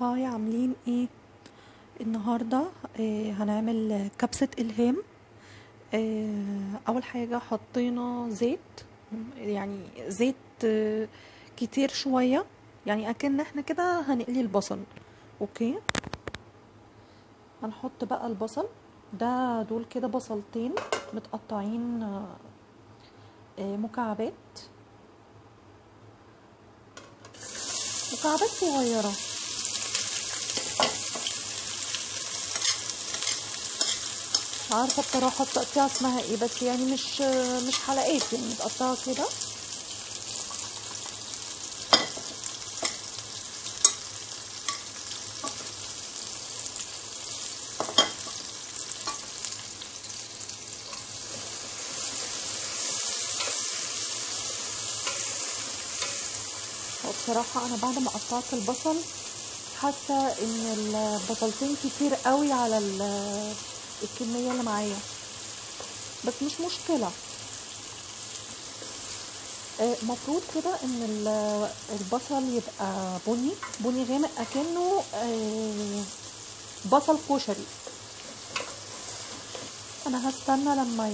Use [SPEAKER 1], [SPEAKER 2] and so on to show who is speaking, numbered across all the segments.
[SPEAKER 1] هاي، عاملين ايه النهارده؟ هنعمل كبسة إلهام. اول حاجة حطينا زيت، يعني زيت كتير شوية، يعني اكن احنا كده هنقلي البصل. اوكي، هنحط بقى البصل ده، دول كده بصلتين متقطعين مكعبات مكعبات صغيرة. عارفة بصراحة التقطيعة اسمها ايه، بس يعني مش حلقات، يعني متقطعة كده. وبصراحة انا بعد ما قطعت البصل حاسة ان البصلتين كتير قوي على الكمية اللي معايا، بس مش مشكلة. مفروض كده ان البصل يبقى بني بني غامق، اكنه بصل كشري. انا هستنى لما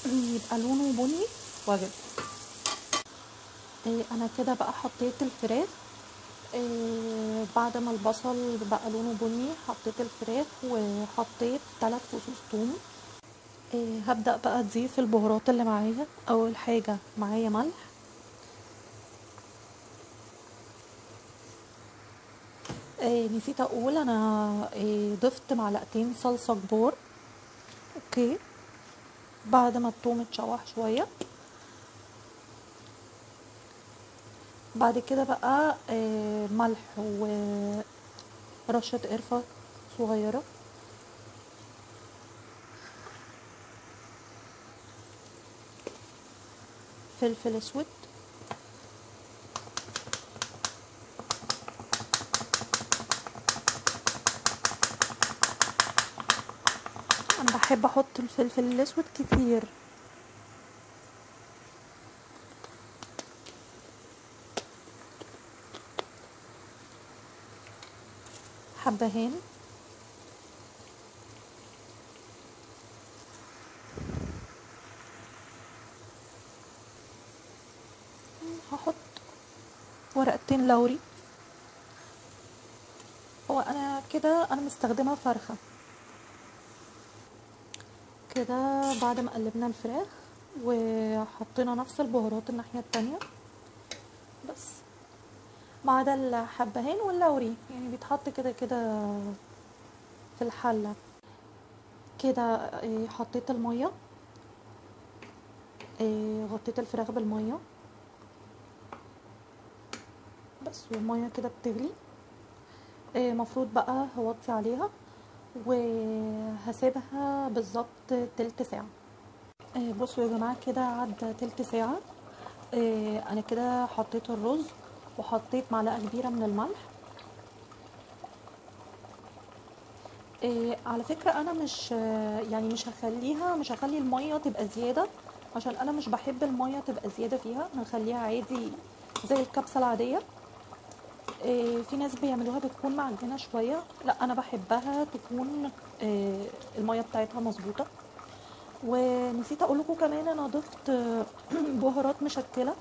[SPEAKER 1] يبقى لونه بني واجد. انا كده بقى حطيت الفراخ. بعد ما البصل بقى لونه بني حطيت الفراخ وحطيت 3 فصوص ثوم. هبدأ بقى اضيف البهارات اللي معايا. اول حاجة معايا ملح، نسيت اقول انا ضفت معلقتين صلصة كبار. اوكي، بعد ما الثوم اتشوح شوية، بعد كده بقى ملح ورشة قرفة صغيرة، فلفل اسود، انا بحب احط الفلفل الاسود كتير. حبهان، هحط ورقتين لوري. هو انا كده انا مستخدمه فرخه كده. بعد ما قلبنا الفراخ وحطينا نفس البهارات الناحيه التانية، بس ما عدا الحبهان واللوري يعني بيتحط كده كده في الحله. كده حطيت الميه، غطيت الفراخ بالميه بس، والميه كده بتغلي. مفروض بقى هوطي عليها وهسيبها بالظبط تلت ساعه. بصوا يا جماعه، كده عدى تلت ساعه. انا كده حطيت الرز وحطيت معلقه كبيره من الملح. على فكره انا مش يعني مش هخلي الميه تبقى زياده، عشان انا مش بحب الميه تبقى زياده فيها. انا هخليها عادي زي الكبسه العاديه. في ناس بيعملوها بتكون معجنه شويه، لا انا بحبها تكون الميه بتاعتها مظبوطه. ونسيت اقول لكم كمان انا ضفت بهارات مشكله.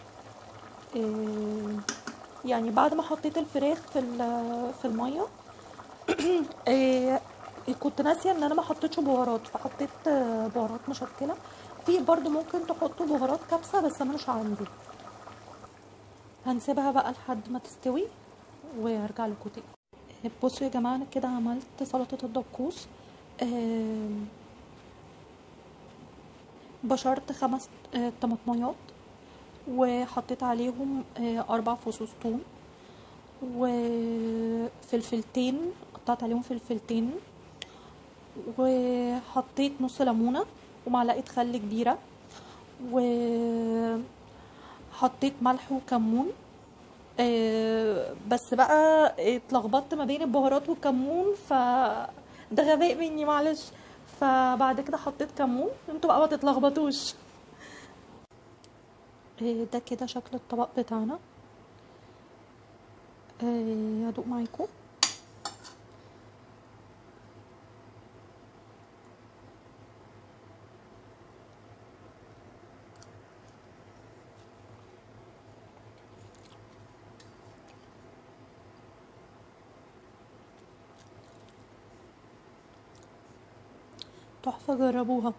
[SPEAKER 1] آه، يعني بعد ما حطيت الفراخ في الميه، آه، كنت ناسيه ان انا ما حطيتش بهارات، فحطيت بهارات مشكله. في برضو ممكن تحطوا بهارات كبسه، بس انا مش عندي. هنسيبها بقى لحد ما تستوي وارجع لكم تاني. بصوا يا جماعه، انا كده عملت سلطه الدقوس. آه، بشرت 5 طماطميات وحطيت عليهم 4 فصوص ثوم وفلفلتين، قطعت عليهم فلفلتين، وحطيت نص ليمونه ومعلقه خل كبيره، وحطيت ملح وكمون. بس بقى اتلخبطت ما بين البهارات والكمون، ده غباء مني، معلش. فبعد كده حطيت كمون. انتوا بقى ما تتلخبطوش. ده كده شكل الطبق بتاعنا. هدوق معاكم. تحفة، جربوها.